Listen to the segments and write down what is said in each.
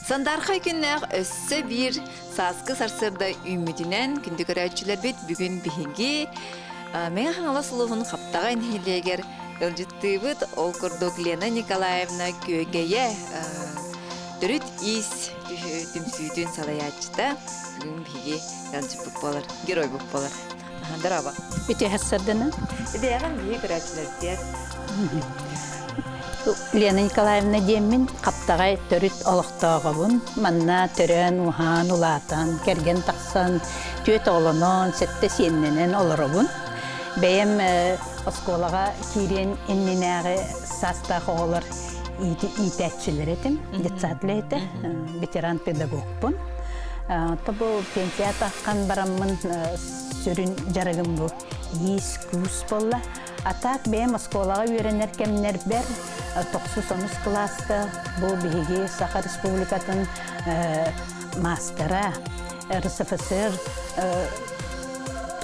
Sandarxa günler össe bir saskı sarsırda ümidinen gündü görəçülər bit bugün bihingi. Мен хаңала сулуғын қаптаған хилегер ылжыттыбыт ол курдук Лена Николаевна көгeye дөрүт ис түмсүйдүн салаячта бүгүн биги янчып болар, герой буп болар. Дараба. Бите хассадына. Идеян биги көрәчләр. Лена Николаевна демин каптагай төрүт олоктогобун манна төрөн ухан улатан керген таксан төт олонон сетте сенненен олоробун. Бәйем осколага кирен иннинәге састағы олар итәтчілер етім, детсатлеті, ветеран педагогпын. Табы пенсия таққан барамын сүрін жарығым бұл. Ес күс болла. Атақ бәйем осколага үйренер кемнер бәр 9-10 класты бұл бейге Саха Республикатын мастера РСФСР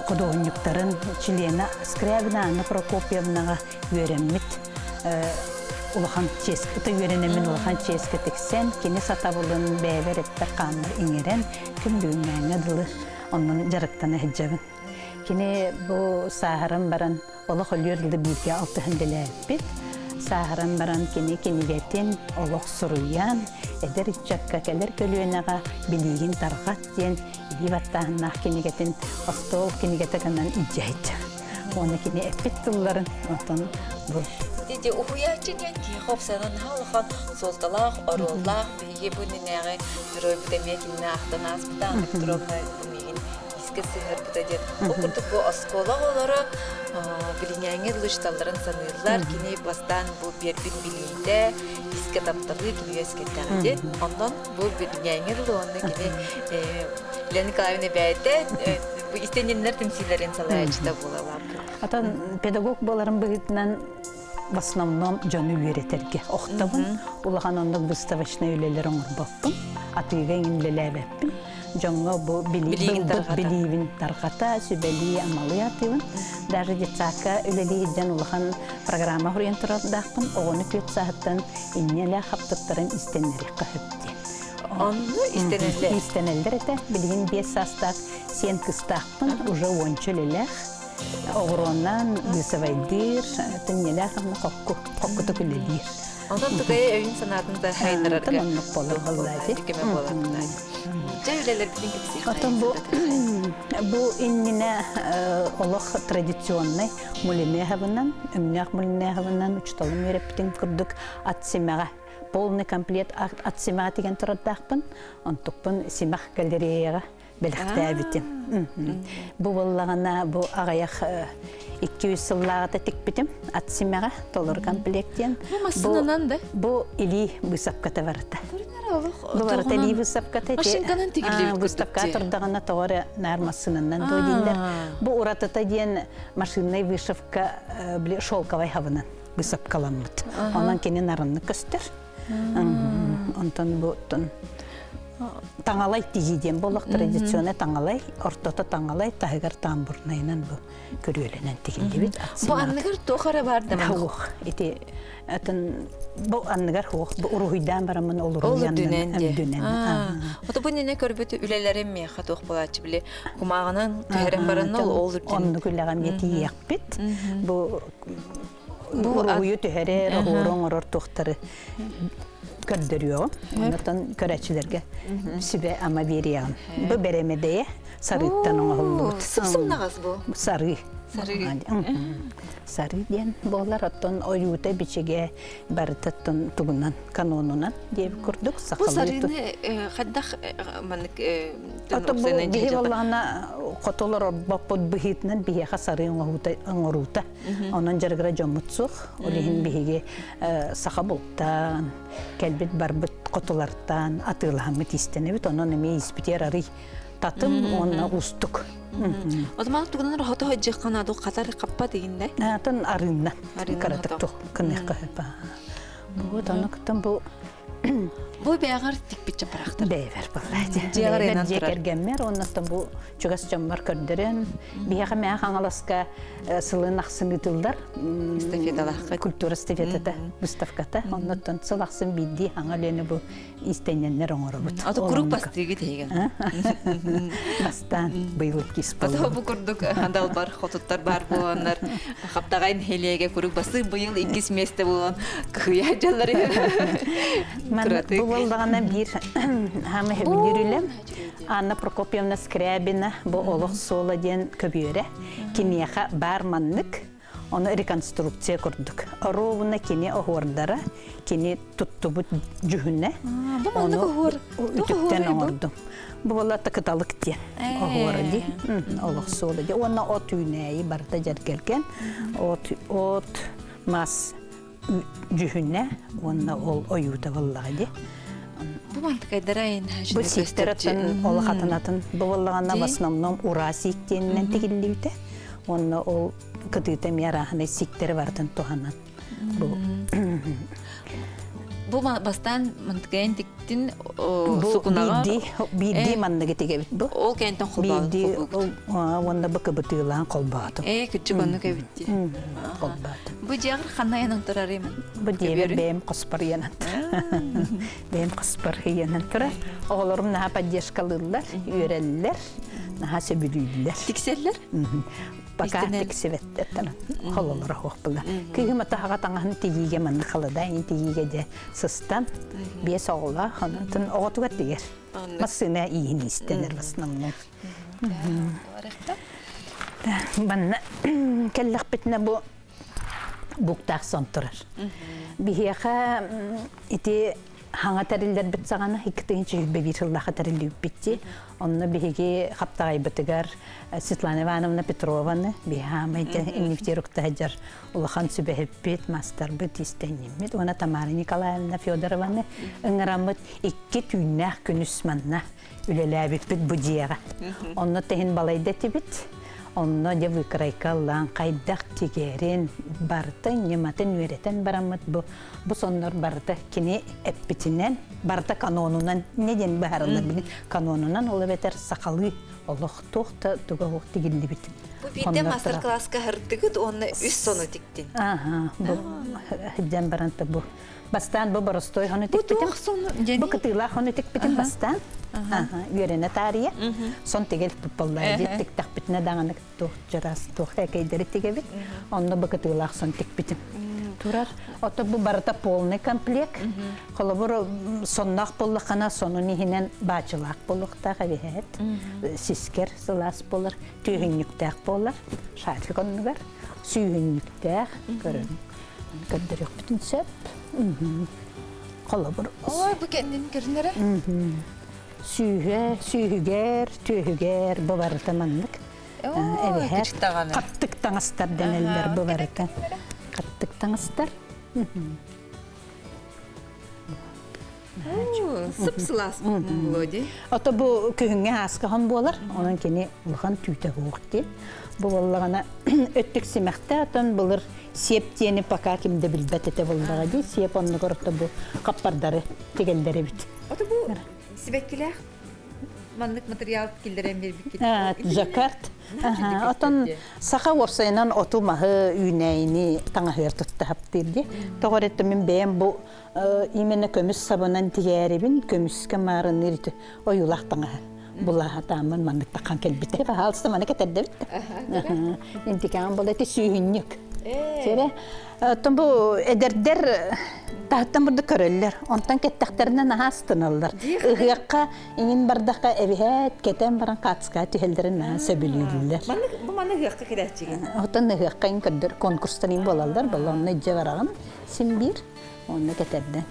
художниктарын члена Скрябина Анна Прокопьевнаға өреммит улахан ческ, это өремемін улахан ческі тексен, кені сатабылын бәйбер еттер қамыр иңерен, күн бүгінмәңі дылы онның жарықтаны әджабын. Кені бұл сағырын баран, олық өлерді бірге 6 хүнделі әппет, сағырын баран кенігетін олық сұруян, әдір итчакка кәлер көлуенаға білігін тарғат ден, Иваттағынақ кенегетін остол кенегетігінен иджайд. Оны кене әппет тұлларын отын бұл. Деде ұхуячын янки қопсанын халыған солталақ, ороллақ, бейге бұнынағы жүрой бұдамекініне ақтан аспыдан, тұровна бұмеген ескі сығыр бұдадет. Оқырдық бұл осколақ олары білінәңе лұшталарын санырлар, кене бастан бұл бербін білейді, ескі таптығы кене өскеттәғінде. Ондан бұл білінәңе лұғаны кене Лена Николаевна бәйді, істененлер тімсилерін салайачыда болалар. Атын педагог боларын бұғытынан в основном жоны үйретерге. Оқтабын, улахан ондық выставочный үйлелер оңыр баппын, атыға инлелі бәппін. Жоңға бұл білейін тарғата, сөбәлі амалы атыйын. Даже детсақа үлелі еден улахан программа құрен тұрадақпын, оғыны көт сағыттан иннелі қаптықтарын істенері қағыпты. Onu istenenler. İstenenler ete. Bilgin 5 sastak, sen kıstaqpın, уже 10 çöleler. Oğrondan gülsevaydir, tünyeler kokku tüküledir. Ondan tıkaya evin sanatında haynırarga. Tamamlık bolar vallahi. Tükeme bolar. Cevleler bizim gibisi. Atan bu innine olaq tradisyonny mulime havından, ümnyak mulime havından uçtalım yereptin kurduk atsemağa. Полный комплект от сематиген тұрдақпын, онтықпын семақ галереяға біліқтәбітім. Бұл болағына бұл ағаяқ 200 сыллағыда тек бітім, от семаға толыр комплектен. Бұл масынынан да? Бұл или бұсапқата барыда. Бұл барыда или бұсапқата. Машинканын тегілі өткіздік. Бұсапқа тұрдағына тоғыры нар масынынан дойдендер. Бұл ұратыта ден машинный вышивка шолковай хавынан бұсапқаламыд. Онан кенен арынны көстер. Онтан бұттын таңалай тезиден болық традиционы таңалай, ортота таңалай, тағығар тамбурнайынан бұл көрелінен тегенде бет. Бұл анныгар тоқары барды ма? Хоқ, бұл анныгар хоқ, бұл ұрғыйдан барамын ол ұрғыйдан. Оты бұл нене көрбеті үлелерін меға тоқ болачы біле, құмағынан тәйрен барынан ол үрден. Онны күліған меті еқпет. Бұл ұрғыйы түйәрер, ұрын тоқтары көрдіріyor. Ondan körəçilərə sübə ama veriyəm. Bu beremedeyə sarıqdan oğulluq. Sımsım nağız bu? Sarı. Sarı diyen boğlar otun oyuta biçige barıtıttın tuğunan kanonundan diye kurduk. Bu sarını xaddaq manık bu bihi vallahına qotolar bakpod bihitnen bihiqa sarı oğuruta. Onun jargıra jomutsuq. Olihin bihige saxabultan, kelbit barbit qotolardan atılhamit istenebit. Onun emeği ispiter arı tatım ona ustuk. O zaman tuğunan rahatı hocaq qanadı qatar qappa deyində? Atan arınna. Karatık tuq kınıq qahıpa. Bu tanıqtan bu Бу бягар тик биче парахтар. Бәйвер балайды. Жегар енан турар. Жекергенмер, оннаттан бу чугас жоммар көрдөрен. Бияға мәң аңаласка сылын ақсын ытылдар. Эстафеталаққа. Культура эстафетата, выставката. Оннаттан сыл ақсын бидди аңалені бу истененнер оңыры бұд. Аты курук бастыгы тейген. Бастан быйлып кис Ата болу. бу курдук андал бар, хотуттар бар боланlar. Хаптагайн хелеге курук басы быйыл 2 месте болан. Кыя жаллары. Мен бу болдағана бир хамы жүрүлем. Анна Прокопьевна Скрябина бу олық сола ден көбүйөрі. Кинеха бар маннык. Оны реконструкция көрдік. Ровына кене оғырдары, кене тұттыбыт жүхіне. Бу маннык оғыр. Үтіктен оғырдым. Бұл ола тақыталық ден оғыры де. Олық сола де. Оны от үйнәйі барда жаргелген. От мас жүхіне. Оны ол ойуды боллағы де. Бу мантык айдарайын. Бұл сиктераттан олық атынатын. Бұл олағана в основном ура сиктенінен тегілдейді. Оны ол кытыта мияраханы сиктері бардын туханан. Бу бастан мантыгайын тиктин сукунага. Бидди манныгы тегебит бу. Ол кайынтан қолбаады. Бидди онда быкы бытыылан қолбаады. Күтчі көні көбітті. Қолбаады. Бу жағыр қанна янан тұрар емін? Бу дебе бәйім қоспар янан. Бәйім қоспар янан тұрар. Оғылырым наға поддержкалылар, үйрелілер, наға сөбілілер. Тиксерлер? Пока тексеветтен хололора хопла. Кыгым атага таңган тигиге манны калыда, ин тигиге де сыстан бес оғла ханатын оғатуга тигер. Масына иин истенер баснамны. Банна келлек битне бу буктак сонтурар. Бихеха ити хаңа тариллер бит сагана хиктенче бебирыллаха тарилли битти. Онны бихеге хаптагай битигар Светлана Ивановна Петрованы бихамайда иннифтерукта хаджар улахан сүбехеппет мастер бит истенемит. Она Тамара Николаевна Федорованы ыңырамыт 2 түйнәк күнүс манна үлеләбит бит будияга. Онны тehen балайда тибит. Онно де выкрайкаллан кайдак тигерин барты нематын үйретен барамыт бу соннор барты кини эппитинен барты канонунан неден баарылар билин канонунан ол бетер сакалы олох тохта тугаук тигилли бит. Бу бите мастер-класска хырдыгыт онны үс сону тиктин. Бу хидден баранта бу бастан бу боростой хону тиктин. Бу кытыла хону тиктин бастан. Үйрене тария. Сон тегел пупаллайды тиктак битне даңанык тух жарас тух экейдери тигебит. Онны бу кытылак сон тик битим. Турар. Ото бу барата полный комплект. Холобур соннак боллакана сону нихинен бачылак боллукта кабихет. Сискер сылас болар, түйүннүктак болар. Шатлык оннугар. Сүйүннүктак көрөн. Көддөрөк бүтүн сөп. Холобур. Ой, бу кендин көрүнөрө. Сүйгер, түйгер bu barıta manlık. Evet, kattık tanıstar deneliler bu barıta. Kattık tanıstar. Sıpsılas Vodi. Ata bu köyüne haskahan bolar, onun keni ulğan tüyte hoğdi. Bu vallağına öttük simekte atan bulur siyep diyeni paka kimde bilbet ete vallağa di. Siyep onu korukta bu kappardarı, tegelleri bit. Ata bu sibekkiler? Manlık materyal kildiren bir bikit. Jakart. Atan sağa orsaynan otumağı üyneyini tana hırtıttı haptirdi. Toğrettim ben bu imene kömüs sabanan tigerebin kömüs kamarın irti oyulak tana. Bulaha tamam manlık takan kelbite. Halsta mana keterde bit. İntikam boleti sühünnük. Sere bu ederder tahttan burada körüller. Ondan kettaklarına nahastınırlar. Ihıqqa inin bardaqqa evihet keten baran katska tühellerin nahasabiliyorlar. Bu manlık hıqqa kidaççıgın. Ondan ihıqqa in kördür konkurstan in bolallar. Bala onunla icce varağın. Simbir. Onunla keterde.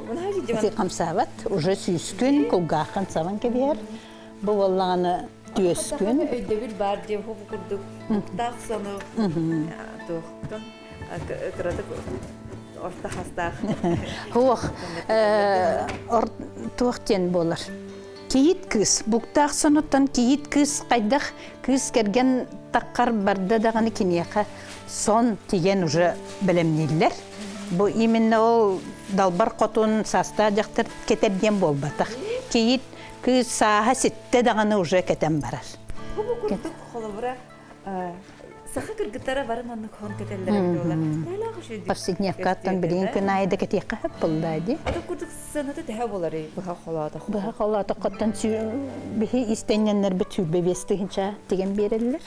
Bunu hacı civan. Isi kamsavat. Уже süskün kulgaqan savan kebiyer. Bu vallağını tüyeskün. Öyde bir bar diye hopu kurduk. Muhtaq sonu. Doğuktan. Kıradık. Orta hastaq. Hoq. Tuğten bolar. Kiyit kız. Buktaq sonutan kiyit kız qaydaq. Kız kergen taqqar barda dağını kiniyaqa son tigen уже bilemniller. Bu iminne o далбар котун саста жактыр кетерден болбатак. Кейит кыз саха ситте даганы уже кетен барар. Бу курдук холобра саха кыргыттара барманны хон кетелдер болар. Тайла хошуй. Последневкаттан билин күн айда кетиякка хеп булдайды. Ата курдук санаты теһә булар. Бу холода. Баха халата каттан бихи истеннер бит бебестигинча деген берелер.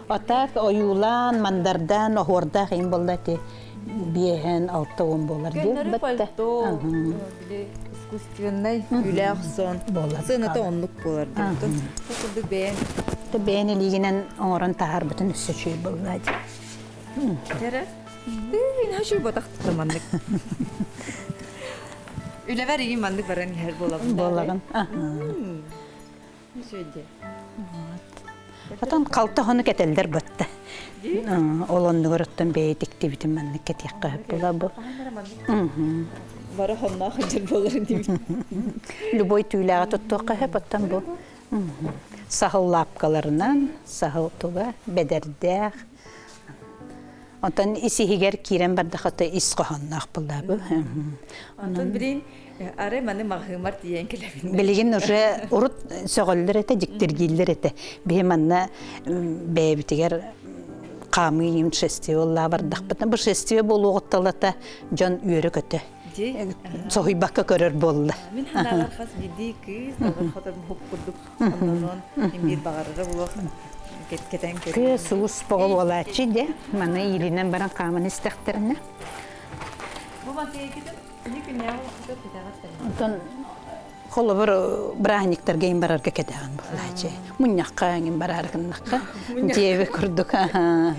Атак оюлан мандардан охорда хин булдаты. Биен алтын болар деп батта. Искусственный юляксон. Сыната онлук болар деп. Курдук бен. Те бени лигинен оран тахар бүтүн үсү чүй булдайды. Тера. Ин хашуй батакты тамандык. Үлевер иген мандык баран хер болагын. Болагын. Шөйде. Атан калты хону кетелдер батта. Олонну көрөттөн бейтикти бүтүн мандык кетиякка була бу. Бара хонна хажыр болар дип. Любой түйләгә тоттука хеп аттан бу. Сахыл лапкаларынан, сахыл туга, бедердәк. Антан исихигер кирен бардахата исқоханнақ булда бу. Антан билин аре маны махымар тиен келебин. Билигин уже урут сөгөллөр эте, диктиргиллер эте. Беманна бебитигер камыйым фестивалла бардах бутан. Бу фестивал болугутталата жон үйөрө көтө. Сохой бакка көрөр болду. Мен ханалар хас биди кыз, табар хатар хоп курдук. Андан бир багарга булак. Кеткен. Кыз сус богол болачы де. Мана илинен баран камын истектерине. Бу матегиден никин яу хатар кетагат. Антон холобор брахниктер гейм барарга кетаган болачы. Муньякка гейм бараргыннакка. Жебе курдук.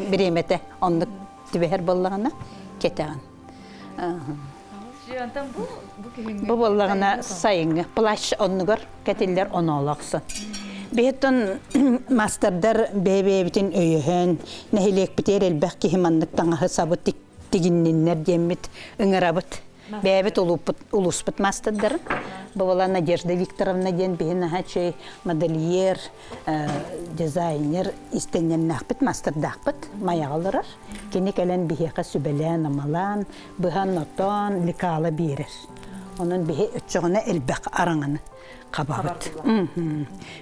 Биремете ондук тибер боллагана кетаган. Бу боллагана сайыңы плащ оннугар кетиллер онолаксы. Бетон мастердар бебебитин өйөһөн нехилек битер элбек кихиманнык таңа сабыт тигиннер демит ыңырабыт. Бебет улуспут мастердар. Бу Надежда Викторовна ден бена хачы модельер, дизайнер истенненнахпыт мастердахпыт маягалар. Кене келен бихека сүбелен амалан, быхан нотон ликала бирер. Onun bihe ötçöğüne elbək arağını qababıt.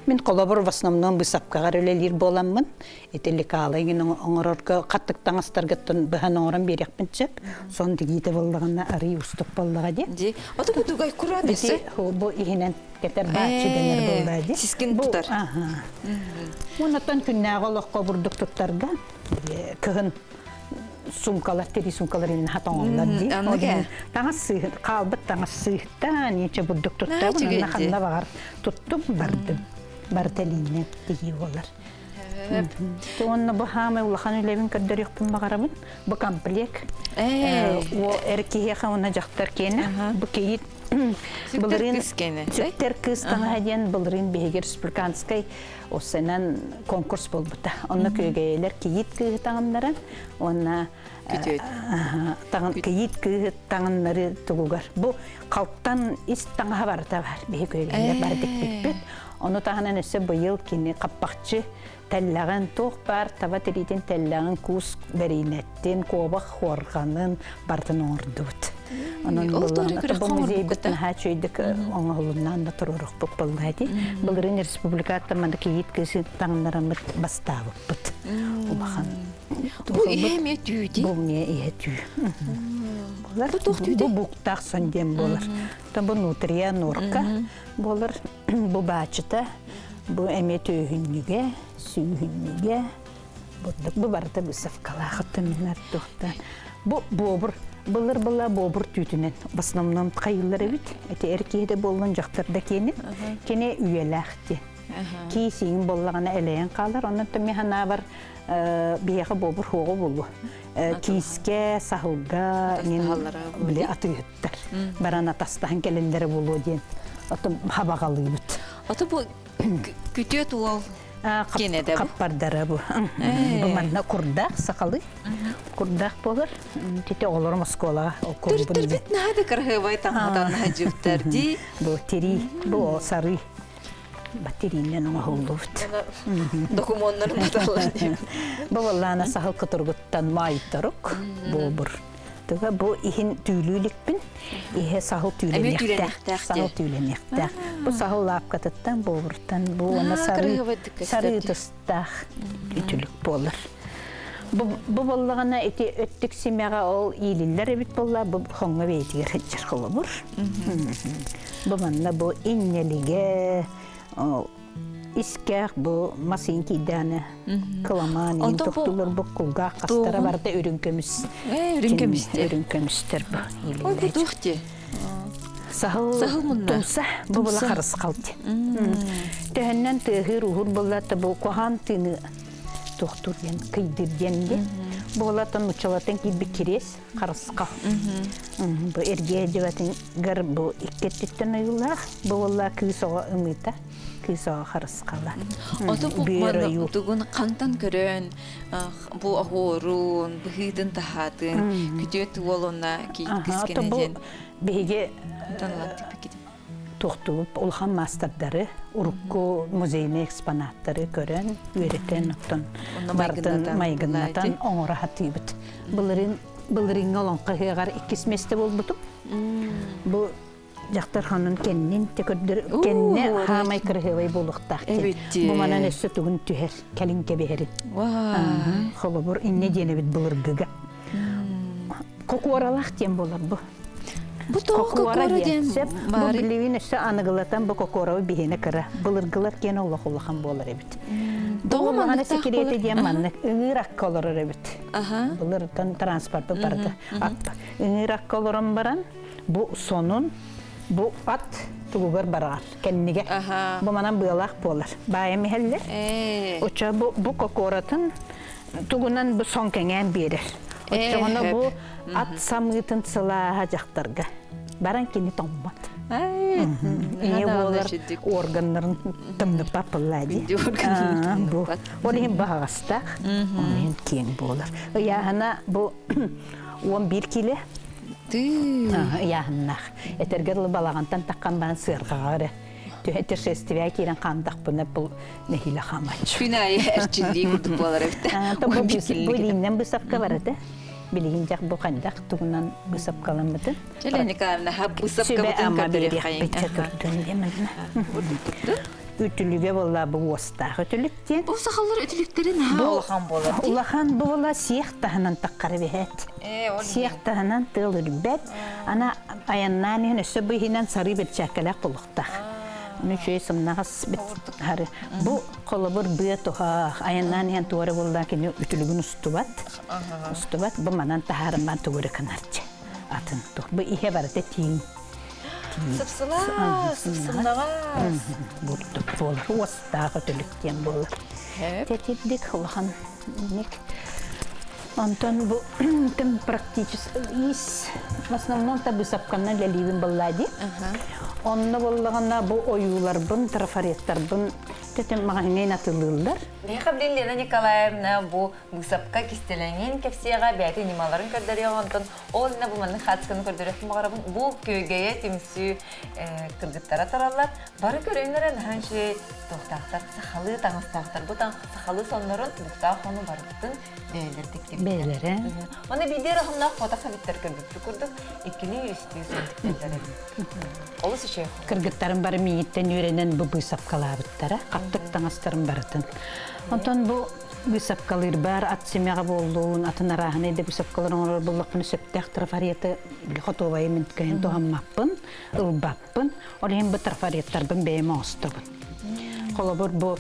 Мен қолабыр в основном бысапқағар өлелер боламын. Етелік алайын оңырорға қаттықтан астарғыттын бұған оңыран берек бінчеп. Сон дегейді болдағына арый ұстық болдыға де. Аты бұл дүгай құрады есі? Бұл ихінен кетер бақчы денер болды де. Сискін тұтар? Онаттан күннәғі олыққа бұрдық тұттарға күхін сумкалар, тери сумкалар ин хатоңлар ди. Таңа сыйт, калбыт таңа сыйта, нече бурдук тутта, буна ханда багар туттум бардым. Бартелине дии болар. Онна бу хаме улахан үлебин каддар юкпун багарабын. Бу комплект. О эркиге хана жактар кене. Бу кейит Сүттер кыз таңа хадиян бұлырын бейгер республиканскай осынан конкурс болбыта. Онна көйгейлер кейит күйі таңынларын, онна кейит күйі таңынлары тұғығар. Бұл қалттан іс таңға барыта бар, бей көйгейлер бар декпекпет. Оны тағынан өсі бұйыл кені қаппақчы тәлләғын тоқ бар, таба терейден тәлләғын күс бәрейнеттен, қобақ қорғанын бартын ордуыт. Бұл музей бұттын хәчөйдік оңғылынан да тұрырық бұп болдайды. Бұлырын республикатта маңда кейт кесі таңынларымыз бастауып бұт. Бұл ие түйді? Бұл ие түй. Бұл бұқтақ сөнден болыр. Бұл нутрия норка болыр. Бұл бачыта, бұл әме түйінніге, сүйінніге. Бұл барда бұл савкалақыты мен артуқтан. Бұл бобыр. Бұлар бобыр түйтінен. В основном қайылар өйт. Әте әркейді болған жақтарда кені үйеләқті. Кейсейін болғаны әлейін қалар. Онын түмі хана бар бияғы бобыр хоғы болу. Кейске, сахылға, аты өттір. Баран атастаған келелері болу дейін. Аты хабағалы өт. Аты бұл күте туал? Қаппардары бұл. Бұл маңна құрдақ, сақалы. Құрдақ болыр. Тете олар Москваға. Түрттір бет нәді қырғыбай таңғадан әжіптер дей? Бұл тери, бұл сары. Баттеринен оңа ғолды өт. Документарын аталар дейм. Бұл олағына сақыл қытырғыттан майыттарық. Бұл бұр. Туга бу ихин түүлүүликпин. Ихе сахыл түүлөнөхтә. Сахыл түүлөнөхтә. Бу сахыл лапкатыттан бобуртан бу она сары тыстах ütülük болар. Бу боллагана эти өттүк семяга ол илиллер бит болла бу хонга бейтигер хичер холобур. Бу манна бу иннелиге искак бу масинки даны каламан ин токтулар бу кулга кастара барда өрүнкөмүс. Өрүнкөмүстер бу илиллер. Ой, бу тухти. Сахыл мунна. Бу бола харыс калды. Тәһәннән тәһир ухур боллата бу кохан тыны тоқтурген кыйдыргенде болатын учалатын ки бикирес харыска. Бу эрге жебатын гар бу иккеттен аюлар болла кысога ымыта кысога харыскала. Ото бу мана тугун кантан көрөн бу ахорун бу хидин тахатын күдөт волона ки кискенеден беге танлаттык бекит. Тоқтуып, олхан мастардары, урукку музейный экспонаттары көрін, үйретен оқтан бардын майгыннатан оңыра хатыбыт. Бұлырын олонқа хеғар иккес месте болбутуп. Бұл жақтар ханын кеннен, кенне хамай кіргевай болуқтақ. Бұл манан өссі түгін түхер, кәлінке бәрін. Қолы бұр инне дені біт бұлыргыға. Коку оралақ ден болар бұл. Бу кокора ден бар. Бу билевин өсө аныгылатан бу кокорабы бихене кыра. Былыргылар кен Аллахуллахан болар эбит. Догумана секрети ден маннык ыңырак колор эбит. Былырдан транспорты барды. Ыңырак колорон баран бу сонун бу ат тугугар барар кенниге. Бу манан быалак болар. Бая мехеллер. Оча бу кокоратын тугунан бу сон кенген берер. Очоғына бу ат самытын сылаға жақтарға. Баран кені томбат. Ие болар органларын тымдып папылады. Олеген бағастақ, олеген кен болар. Яғына бу 11 келі. Яғыннақ. Этергерлі балағантан таққан баған сырғағары. Түхеттер шестівәй кейрен қандақ бұны бұл нәхилі қамач. Күнайы әрчілдей күрдік болар өпті. Бұл иннен бұсапқа барады. Білген жақ бұл қандақ тұғынан бұсапқалан бұтын. Желені қамына ха бұсапқа бұтын көрдірек қайын. Ütülüge bolla bu ostaq ütülükten. Bu saxallar ütülüklerin ha olahan bolar. Olahan bu bolla siyah tahanan taqqarı behet. Siyah tahanan tığılır bet. Ana ayannan ösü bu hinan sarı bir çakalaq buluqtaq. Onu şöyle sımnağız bit. Bu kolabur bıya toha ayannan yan tuvarı bolla ki ütülügün ustubat. Ustubat bu manan taharımdan tuvarı kanarca. Atın tuh. Bu ihe barıda tiyin. Sıpsılağız. Bulduk bolur. Ostağı tülükten bolur. Tetirdik olağan. Ondan bu tüm практически в основном tabi sapkandan lelivin bolladı. Onda bollağında bu oyular, trafaretler, tetem mağaneyn atılırlar. Лена Николаевна bu sapka kistelengen kepsiyega beyati nimaların kördürüyor ondan olna bu manın xatskını kördürüyor mağarabın bu köygeye timsü kırgıttara tararlar. Barı körünlerin hanşı tohtaqtar, saxalı tağıstaqtar. Bu saxalı sonların buqtaq onu barıttın beylerdik. Beylere. Onu bir de rahımda fotoğraflar kırgıttır. İkili üstü söndükleri. Olası şey. Kırgıttarın barı miyitten öğrenen bu sapkalabıttara. Kaptık tağıstırın barıtın. Ondan bu sapkalır bar, at semağa bolduğun, atın arağına da bu sapkaların olur bullakını söptək trafariyatı xotovayı mintkayan toğanmapın, ılbapın. Orayın bu trafariyatlardan beyme ostubun. Kolabur bu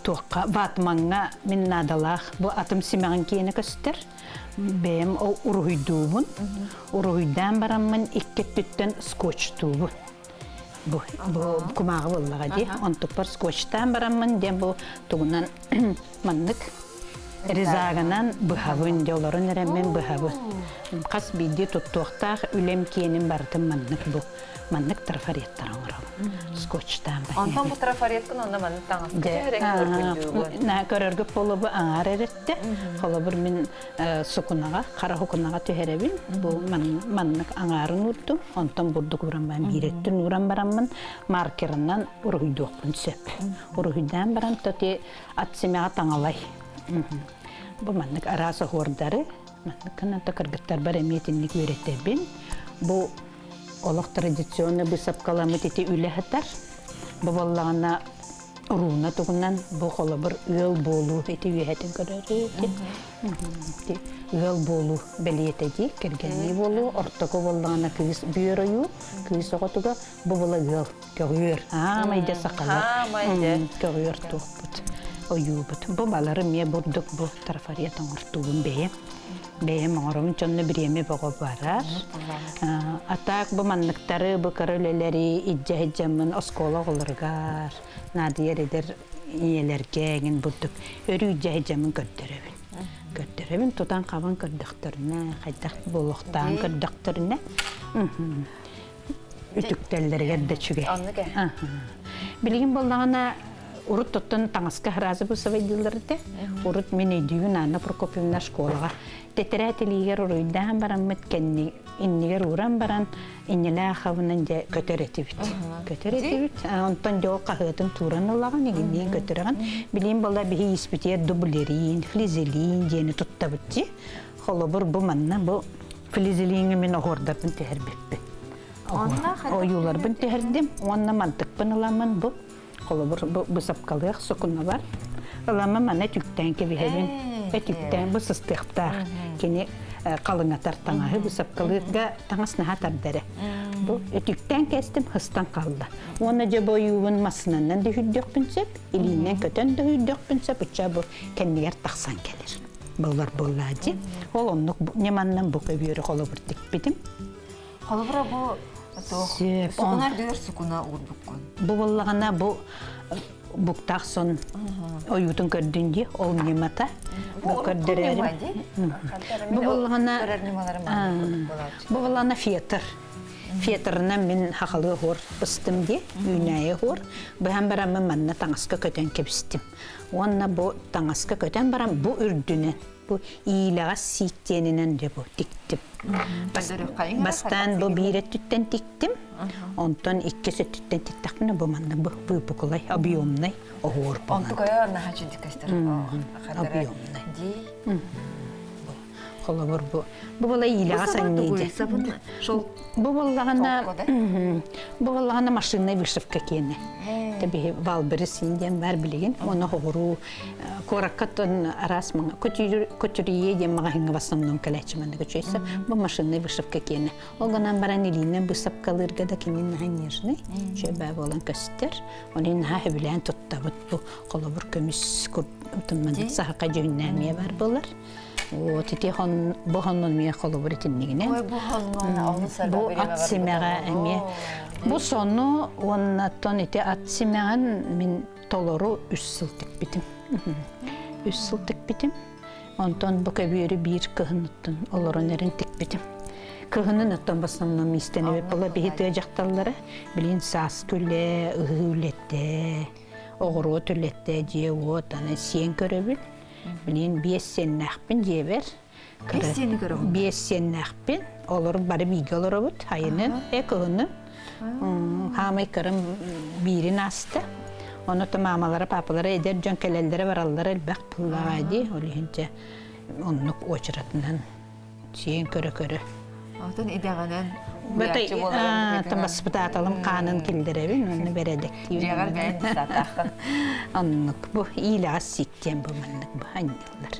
tuğqa vatmanğa min nadalaq, bu atım semağın kiyini göster. Beyim o uruhuyduğun, uruhuydan baramın ikket tütten skoçtuğun. Bu kumağı bollağa di. Ontukpar skoçtan baramın diye bu tuğunan manlık rizağınan bıhavın diyorların eremen bıhavı. Kas bildi tuttuğtağ ülem kiyenin barıtın manlık bu. Manlık trafariyatlar oğrağı. Skoçtan bayan. Ondan bu trafariyatın onda manlık tağısı körerek Na körerge polu bu ağır eretti. Kolu bir min sukunağa, kara hukunağa tüherebin. Bu manlık ağırın urdu. Ondan burduk uğran bayan birettin uğran baramın markerinden uruhuyduğun söp. Uruhuydan baran tati at semeğa tanalay. Bu manlık arası hordarı. Маннык кыргыттар бар эмиетинник үйрөтебин. Бу олох традиционный бысапкаламыт ити үлэхэтар. Бу боллагана руна тугунан бу холо бір үөл болу ити үйэхэтин көрөрү. Үөл болу белиетеди, кергенни болу, ортоко боллагана кыыс бүйөрөйү, кыыс оготуга бу бола үөл көгүйөр. Майда сакала. Көгүйөр тууппут. Оюбут. Бу балары ме бурдук бу тарафариятан ортугун бейем. Бейем оңорум чонны биреме бого барар. Атак бу манныктары бу көрөлелери иджа-иджамын оскола олыргар. Надиер едер иелерген бурдук. Өрү иджа-иджамын көрдөрөбүн. Көрдөрөбүн тутан кабан көрдөктөрүнө, кайдак болохтан көрдөктөрүнө. Үтүктеллерге да чүге. Билген болдағана урут тоттон таңаска разы бусавайдыларды. Урут мен өйдүйін Анна Прокопьевна школаға. Тетерәтелигер уруйдан баран мүткенни, иннигер уран баран иннелі ақавынан де көтеретибит. Көтеретибит. Онтан жол қағытын туран олаған, егінден көтереген. Білейін болда бігі испитер дублерин, флизелин дені тұттабытти. Холобыр бұл манна бұл флизелингі мен оғырдапын тәрбеппі. Оюлар бін тәрдім, онна мантық бін ыламын бұл. Холобыр бұл сапқалық соқына бар. Ыламы мана түктен кебігебін. Түктен бұл сыстықтар. Кені қалыңатар таңағы бұл сапқалықға таңасынаға тардары. Бұл түктен кәстім хыстан қалды. Оны жа бойуын масынаннан да хүддек бүнсеп, илінен көтен да хүддек бүнсеп, ұтша бұл кәндігер тақсан келер. Бұлар болады. Ол онық неманнан бұл көбері холобыр тікпедім. Холобыра бұл Сукуна дүйір сукуна урбуккун. Бу боллагана бу буктак сон оютун көрдүнде ол немата. Бу көрдөрөм. Бу боллагана фетр. Фетрнан мен хакалы хор быстым де, үйнәе хор. Бу һәм барам манна таңаска көтөн кепстим. Онна бу таңаска көтөн барам бу үрдүнө. Бу ийлага ситтенинен де бу тиктим. Бастан бу бирет түттен тиктим. Онтон иккесе түттен тиктакны бу манна бу букулай объемный огор бу. Онтугая нахачын тикестер. Объемный. Холобор бу. Бу бала ийлага саннейди. Бу боллагана машинный вышивка кене. Таби валбырыс инден бар билеген. Оны огору кораккаттан арас маңа көтүрие дем мага хинга басамнын калачман көчөйсө бу машинный вышивка кене. Олганан баран илинен бу сапкалырга да кенин нежный. Чөбө болан көстөр. Онун хабы билен туттабыт бу холобор көмүс көтүмман сахака жөннәме бар болар. Вот эти буханнон мия холобор этиннигине. Ой буханнон алысар бу атсимага эме. Бу сону оннаттон эти атсимаган мен толору 3 жыл тикпитим. 3 жыл тикпитим. Онтон бу көбүрү бир кыһыныттын олорон эрин тикпитим. Кыһынын оттон басынан мистене бола бихите жакталлары. Билин сас күле, ыгылетте, огоро түлетте же вот аны сен көрөбүл. Билин 5 сеннахпин жебер. 5 сени көрөбүл. 5 сеннахпин. Олор бары биге олоробут. Хайынын, кыһынын. Хамай кырым бирин асты. Оны мамалары, папалары едер жон келелдері баралары әлбәқ пұллағайды. Олығынша онлық очыратынан сүйен көрі-көрі. Алтын идеғанан бұятчы боларын. Тамас бұта аталым қанын келдіребін, оны бередік. Жағар бәйін сатақы. Онлық бұл илаға ситтен бұл мәнлік бұл әнелер.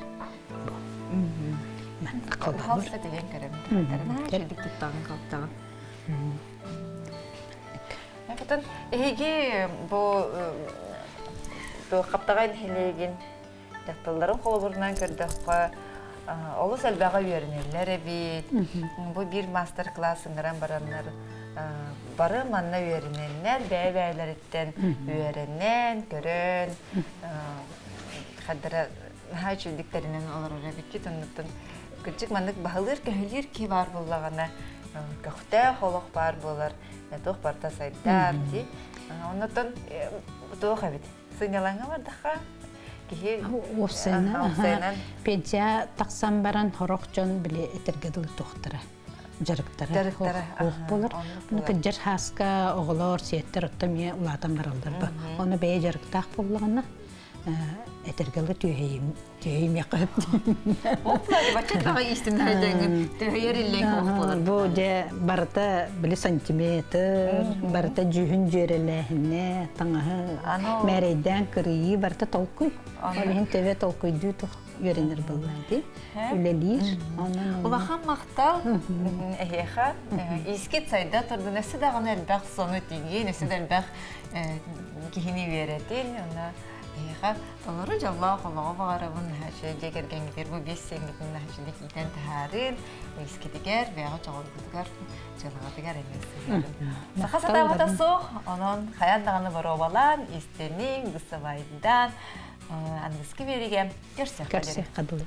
Мәнлік қолы бұл. Халса деген кәрім. Потом эге бу каптаган хелеген жакталдарын холобурунан көрдөккө олус албага үйрөнөлөр бит. Бу бир мастер классыңаран бараннар бары манна үйрөнөлөр, бәйләрләрдән үйрөнен, көрөн. Хадра хачылдыктарынан аларга бит тоннуттан күчүк мандык баһалыр көһөлөр ки бар буллагана көхтә холок бар булар. Тох парта сайдар ди. Оннотон тох бит. Сыйналаңа бар даха. Кихи Осена. Педжа таксан баран хорокчон биле этергедил тохтара. Жарыктара. Болар. Нука жар хаска оголор сеттер оттамия улатан баралдар ба. Оны бей жарыктак буллагана этергалы түйейім яқып. Оплады, бачат аға истин хайдыңын, түйер иллен хоқ болыр. Бу же барыта били сантиметр, барыта жүхін жереләһіне, таңаһы мәрейдән кырыйы барыта толкуй. Олиһин төбе толкуйду тух йөренер буллады. Үлелир. Улахан мақтал, әйеха, искет сайда тұрды, нәсі дағын әлбәқ соны тиге, нәсі дәлбәқ кихini веретен, она әйеха, олары жалла қолаға бағарабын, әші дегергенгідер, бұл бес сеңгітін әшілік итен тәрін, искетігер, бәға чағылғыдығар, жалығадығар әмесі. Сақа сатағыда соқ, оның қаян дағаны бар обалан, истенің, ғысы байдыдан, аңғысқы береге көрсек қадыры.